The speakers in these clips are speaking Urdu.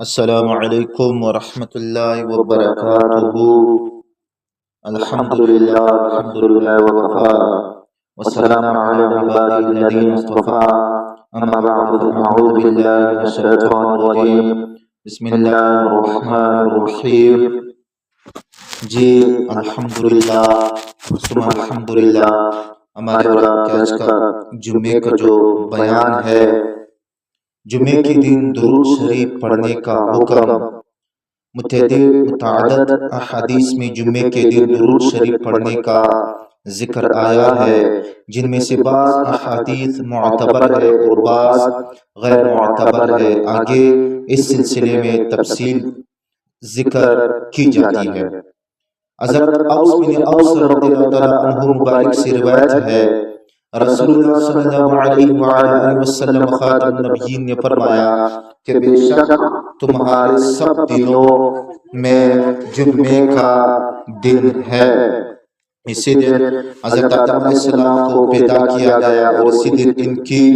السلام علیکم ورحمۃ اللہ وبرکاتہ۔ الحمد للہ الحمد للہ وکفا والسلام علی عبادہ الذین اصطفیٰ، اما بعد فاعوذ باللہ من الشیطان الرجیم، بسم اللہ الرحمن الرحیم۔ جی الحمدللہ ثم الحمدللہ، ہمارے اور آپ کے آج کا جمعے کا جو بیان ہے، جمعے کے دن درود شریف پڑھنے کا حکم متعدد احادیث میں جمعے کے دن درود شریف پڑھنے کا ذکر آیا ہے، جن میں سے بعض احادیث معتبر ہے اور بعض غیر معتبر ہے۔ آگے اس سلسلے میں تفصیل ذکر کی جاتی ہے۔ حضرت اوس بن اوس رضی اللہ تعالیٰ عنہ مبارک سے روایت ہے، رسول اللہ صلی اللہ علیہ وآلہ وسلم خاتم النبیین نے فرمایا کہ بے شک تمہارے سب دنوں میں جمعے کا دن ہے۔ اسی دن حضرت آدم علیہ السلام کو پیدا کیا گیا اور اسی دن ان کی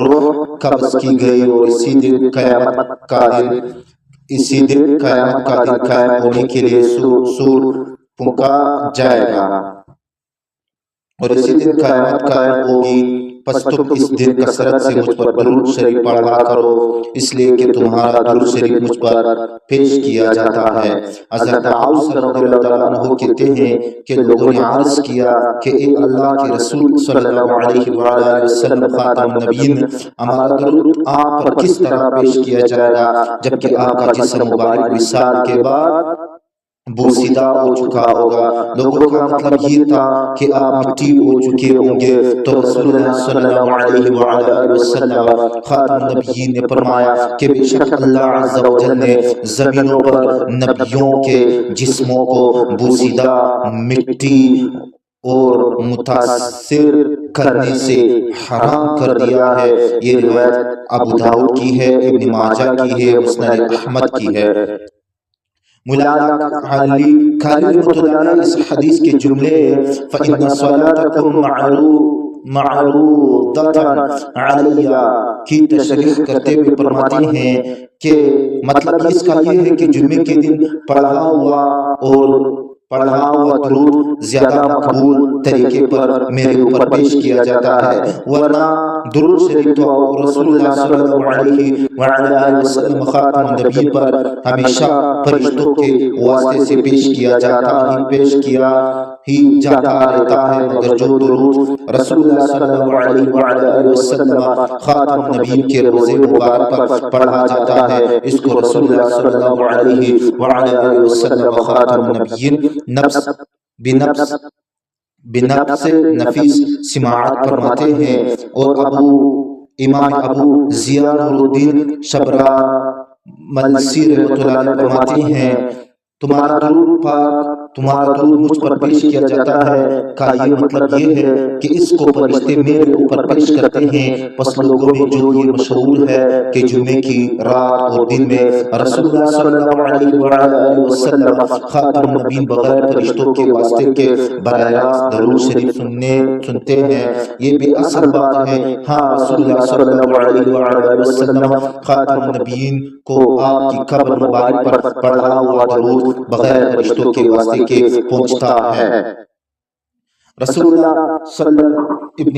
روح قبض کی گئی اور اسی دن قیامت کا دن قائم ہونے کے لیے سور پھونکا جائے گا اور اسی دن قیامت قائم ہوگی۔ پس تم اس دن کثرت سے مجھ پر درود شریف پڑھا کرو، اس لیے کہ تمہارا درود شریف مجھ پر پیش کیا جاتا ہے۔ حضرت اوس رضی اللہ تعالیٰ عنہ کہتے ہیں کہ لوگوں نے عرض کیا کہ اے اللہ کے رسول صلی اللہ علیہ وآلہ وسلم خاتم النبیین، ہمارا درود آپ پر کس طرح پیش کیا جائے گا جبکہ آپ کا جسم مبارک وصال کے بعد بوسیدہ ہو چکا ہوگا؟ لوگوں کا مطلب یہ تھا کہ آپ مٹی ہو چکے ہوں گے۔ تو رسول اللہ صلی اللہ علیہ وآلہ وسلم خاتم النبیین نے فرمایا کہ بے شک اللہ عز و جل نے زمینوں پر نبیوں کے جسموں کو بوسیدہ مٹی اور متاثر کرنے سے حرام کر دیا ہے۔ یہ روایت ابو داؤد کی ہے، ابن ماجہ کی ہے، مسند احمد کی ہے۔ مولانا علی قاری رحمۃ اللہ علیہ اس حدیث کے جملے فَإِنَّ صَلَاتَكُمْ مَعْرُوضَةً عَلَيَّ کی تشریح کرتے ہوئے فرماتے ہیں کہ مطلب اس کا یہ ہے کہ جمعے کے دن پڑھا ہوا درود زیادہ مقبول طریقے پر میرے اوپر پیش کیا جاتا ہے، ورنہ درود شریف تو رسول اللہ صلی اللہ علیہ وآلہ وسلم خاتم النبی پر ہمیشہ فرشتوں کے واسطے سے پیش کیا ہی جاتا رہتا ہے، مگر جو درود رسول اللہ صلی اللہ علیہ وآلہ وسلم خاتم النبی کے روزے مبارک پر پڑھا جاتا ہے، اس کو رسول اللہ صلی اللہ علیہ وآلہ وسلم خاتم النبیین بنفس نفیس سماعت فرماتے ہیں۔ اور امام ابو ضیاء نور الدین شبرا ملسی رحمۃ اللہ علیہ فرماتے ہیں تمہارا درود مجھ پر پیش کیا جاتا ہے کا یہ مطلب یہ ہے کہ اس کو فرشتے میرے اوپر پیش کرتے ہیں۔ پس لوگوں میں جو یہ مشہور ہے کہ جمعے کی رات اور دن میں رسول اللہ صلی اللہ علیہ وآلہ وسلم خاتم النبیین بغیر فرشتوں کے واسطے کے براہ راست درود شریف سنتے ہیں، یہ بھی اصل بات ہے۔ ہاں، رسول اللہ صلی اللہ علیہ وآلہ وسلم خاتم النبیین کو آپ کی قبر مبارک پر پڑھا ہوا درود بغیر فرشتوں کے واسطے کے پہنچتا ہے۔ رسول اللہ ابن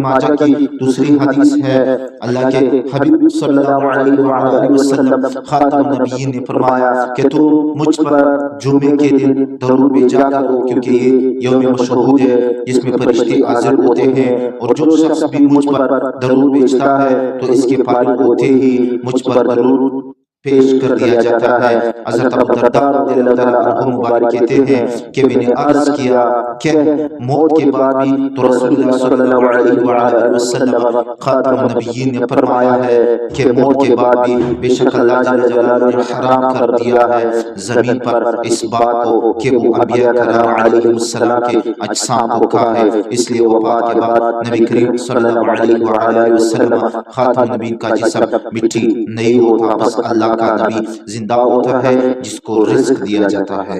ماجہ کی دوسری حدیث ہے، اللہ کے حبیب صلی اللہ علیہ وآلہ وسلم خاتم النبیین نے فرمایا کہ تو مجھ پر جمعے کے دن درود بھیجا کرو، کیونکہ یہ یوم مشہود ہے جس میں فرشتے حاضر ہوتے ہیں، اور جو شخص بھی مجھ پر درود بھیجتا ہے تو اس کے فارغ ہوتے ہی مجھ پر درود پیش کر دیا جاتا ہے۔ حضرت ابو درداء رضی اللہ تعالیٰ عنہ مبارک کہتے ہیں کہ میں نے عرض کیا کہ موت کے بعد بھی تو رسول اللہ صلی اللہ علیہ وآلہ وسلم خاتم النبیین نے فرمایا ہے کہ موت کے بعد بھی بے شک اللہ جل جلالہ نے حرام کر دیا ہے زمین پر اس بات کو کہ وہ انبیاء کرام علیہ السلام کے اجسام کو کھائے، اس لیے وفات کے بعد نبی کریم صلی اللہ علیہ وآلہ وسلم خاتم النبیین کا جسم مٹی نہیں ہوتا، بس اللہ کا نبی زندہ ہوتا ہے جس کو رزق دیا جاتا ہے۔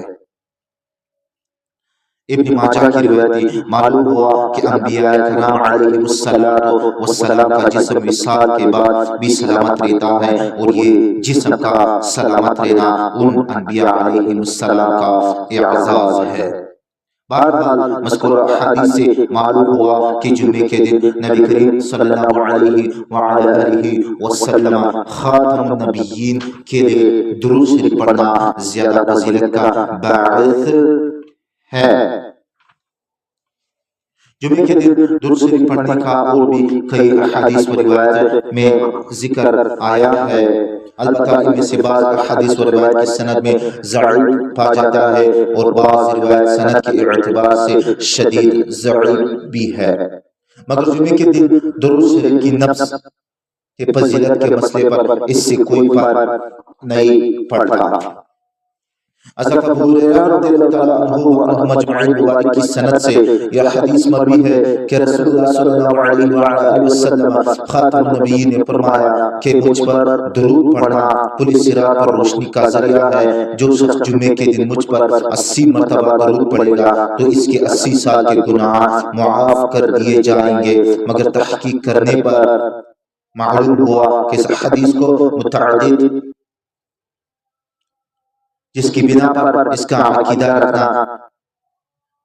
ابن ماجہ کی روایت ہے، معلوم ہوا کہ انبیاء کرام علیہ السلام کا جسم وصال کے بعد بھی سلامت رہتا ہے، اور یہ جسم کا سلامت رہنا ان انبیاء علیہ السلام کا اعزاز ہے۔ بہرحال مذکورہ حدیث سے معلوم ہوا کہ جمعے کے دن نبی کریم صلی اللہ علیہ وآلہ وسلم خاتم النبیین کے لیے درود شریف پڑھنا زیادہ فضیلت کا باعث ہے۔ جمعے کے دن درود شریف پڑھنے کا اور بھی کئی احادیث و روایات میں ذکر آیا ہے، البتہ ان میں سے بعض احادیث و روایات کی سند میں ضعیف پا جاتا ہے، اور بعض روایات سند کے اعتبار سے شدید ضعیف بھی ہے، مگر جمعے کے دن درود شریف کی نفس کے فضیلت کے مسئلے پر اس سے کوئی فرق نہیں پڑتا۔ حضرت ابو ہریرہ رضی اللہ تعالیٰ عنہ وعنہ مجمعین مبارک کی سند سے یہ حدیث مروی ہے کہ رسول اللہ صلی اللہ علیہ وآلہ وسلم خاتم النبیین نے فرمایا کہ مجھ پر درود پڑھنا پل صراط پر روشنی کا ذریعہ ہے۔ جو شخص جمعے کے دن مجھ پر 80 مرتبہ درود پڑھے گا تو اس کے 80 سال کے گناہ معاف کر دیے جائیں گے، مگر تحقیق کرنے پر معلوم ہوا کہ اس حدیث کو متعدد جس کی بنا پر اس کا عقیدہ رکھنا،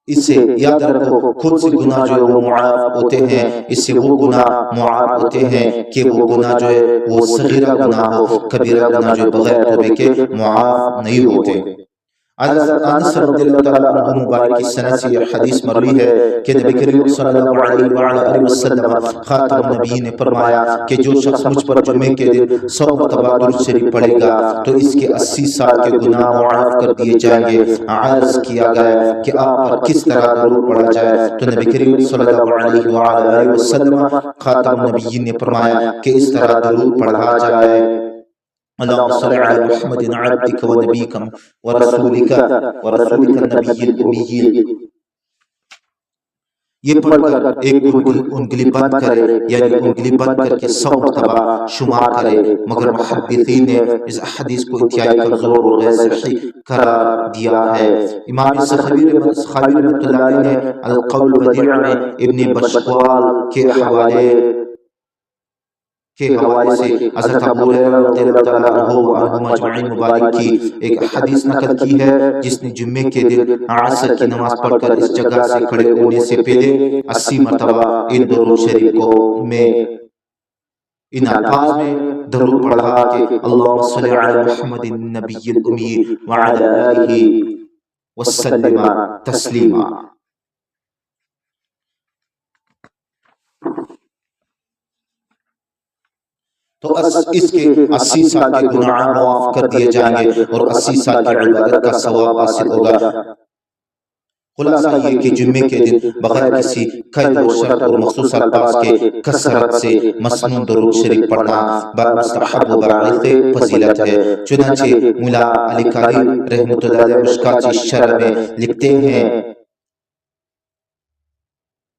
اس سے یاد رکھو خود سے گناہ جو ہے وہ معاف ہوتے ہیں، اس سے وہ گناہ معاف ہوتے ہیں کہ وہ گناہ جو ہے وہ صغیرہ گناہ ہو، کبیرہ گناہ جو بغیر توبے کے معاف نہیں ہوتے۔ انس رضی اللہ تعالیٰ عنہ مبارک کی سند سے یہ حدیث مروی ہے کہ نبی کریم صلی اللہ علیہ وآلہ وسلم خاتم النبیین نے فرمایا کہ جو شخص مجھ پر جمعے کے دن 100 مرتبہ درود شریف پڑھے گا تو اس کے 80 سال کے گناہ معاف کر دیے جائیں گے۔ عرض کیا گیا کہ آپ پر کس طرح درود پڑھا جائے تو نبی کریم صلی اللہ علیہ وآلہ وسلم خاتم النبیین نے فرمایا کہ اس طرح درود پڑھا جائے: اللہم صلی علی محمد عبدک و نبیک و رسولک النبی الامی۔ یہ پڑھ کر ایک انگلی بند کرے، یعنی انگلی بند کر کے 100 مرتبہ شمار کرے، مگر محدثین نے اس حدیث کو انتہائی کمزور اور غیر صحیح قرار دیا ہے۔ امام سخاوی رحمۃ اللہ علیہ نے القول البدیع میں ابن بشوال کے حوالے سے حضرت ابو ہریرہ رضی اللہ تعالیٰ عنہ وعنہ مجمعین مبارک کی ایک حدیث نقل کی ہے جس نے جمعے کے دن عصر کی نماز پڑھ کر اس جگہ سے کھڑے ہونے سے پہلے 80 مرتبہ ان درود شریف کو میں ان الفاظ میں درود پڑھا کہ اللہم صلی علی محمد النبی الامی وعلی آلہ وسلم تسلیما۔ تو اس کے 80 سال کے گناہ معاف کر دیے جائیں گے اور 80 سال کی عبادت کا ثواب حاصل ہوگا۔ خلاصہ یہ کہ جمعے کے دن بغیر کسی قید و شرط اور مخصوص الفاظ کے کثرت سے مسنون درود شریف پڑھنا مستحب و باعث فضیلت ہے۔ چنانچہ مولا علی قاری رحمۃ اللہ علیہ مشکات الشرح میں لکھتے ہیں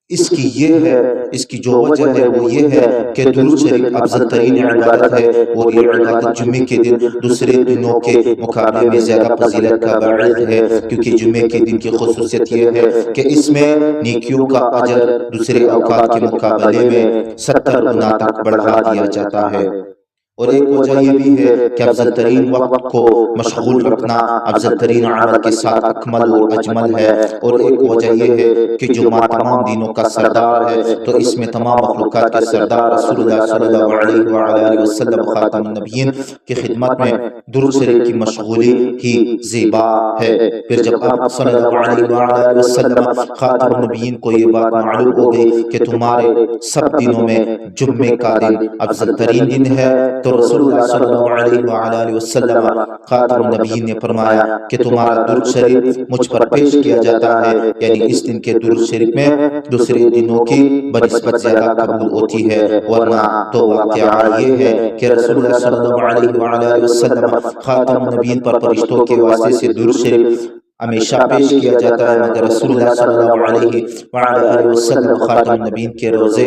اس کی جو وجہ ہے وہ یہ ہے کہ درود شریف افضل ترین عبادت ہے، اور یہ عبادت جمعے کے دن دوسرے دنوں کے مقابلے میں زیادہ فضیلت کا باعث ہے، کیونکہ جمعے کے دن کی خصوصیت یہ ہے کہ اس میں نیکیوں کا اجر دوسرے اوقات کے مقابلے میں 70 گنا تک بڑھا دیا جاتا ہے۔ اور ایک وجہ یہ بھی ہے کہ افضل ترین وقت کو مشغول رکھنا افضل ترین عمل کے ساتھ اکمل و اجمل ہے، اور ایک وجہ یہ ہے کہ جمعہ تمام دینوں کا سردار ہے، تو اس میں تمام مخلوقات کے سردار رسول اللہ صلی اللہ علیہ وآلہ وسلم خاتم النبیین کی خدمت میں درود شریف کی مشغولی ہی زیبا ہے۔ پھر جب آپ صلی اللہ علیہ وآلہ وسلم خاتم النبیین کو یہ بات معلوم ہو گئی کہ تمہارے سب دنوں میں جمعے کا دن افضل ترین دن ہے، تو رسول اللہ صلی اللہ علیہ وآلہ وسلم خاتم النبیین نے فرمایا کہ تمہارا درود شریف مجھ پر پیش کیا جاتا ہے، یعنی اس دن کے درود شریف میں دوسرے دنوں کی بنسبت زیادہ قبول ہوتی ہے، ورنہ تو واقعہ یہ ہے کہ رسول اللہ صلی اللہ علیہ وآلہ وسلم خاتم النبیین پر فرشتوں کے واسطے سے درود شریف ہمیشہ پیش کیا جاتا ہے، مگر رسول اللہ صلی اللہ علیہ وآلہ وسلم خاتم النبیین کے روزے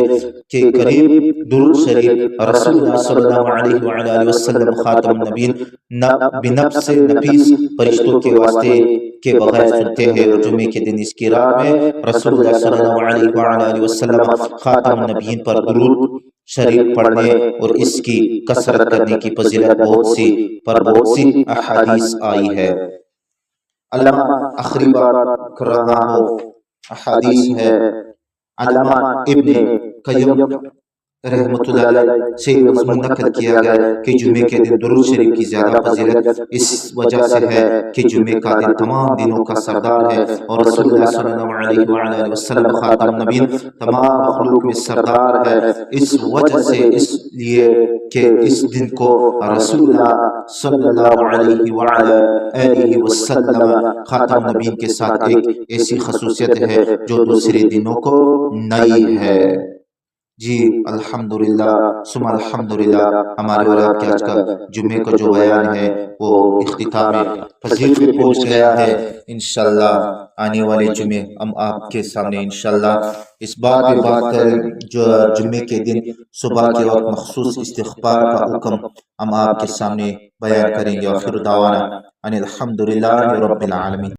کے قریب درود شریف رسول اللہ صلی اللہ علیہ وآلہ وسلم خاتم النبیین بنفس نفیس فرشتوں کے واسطے کے بغیر سنتے ہیں، اور جمعے کے دن اس کی رات میں رسول اللہ صلی اللہ علیہ وآلہ وسلم خاتم النبیین پر درود شریف پڑھنے اور اس کی کثرت کرنے کی فضیلت بہت سی احادیث آئی ہے۔ علامہ آخری بات کر رہا ہوں، احادیث ہے، علامہ ابن قیم رحمۃ اللہ علیہ سے مضمون نقل کیا گیا ہے کہ جمعے کے دن درود شریف کی زیادہ فضیلت اس وجہ سے ہے کہ جمعے کا دن تمام دنوں کا سردار ہے، اور رسول اللہ صلی اللہ علیہ وآلہ وسلم خاتم النبیین تمام مخلوق میں سردار ہے، اس وجہ سے، اس لیے کہ اس دن کو رسول اللہ صلی اللہ علیہ وآلہ وسلم خاتم النبیین کے ساتھ ایک ایسی خصوصیت ہے جو دوسرے دنوں کو نہیں ہے۔ جی الحمدللہ ثم الحمدللہ، ہمارے اور آپ کے آج کا جمعے کا جو بیان ہے وہ اختتام پذیر پہ پہنچ گیا ہے۔ انشاءاللہ آنے والے جمعے ہم آپ کے سامنے انشاءاللہ اس بات پہ بات کریں، جو جمعے کے دن صبح کے وقت مخصوص استغفار کا حکم ہم آپ کے سامنے بیان کریں گے۔ آخر دعوانا ان الحمدللہ رب العالمین۔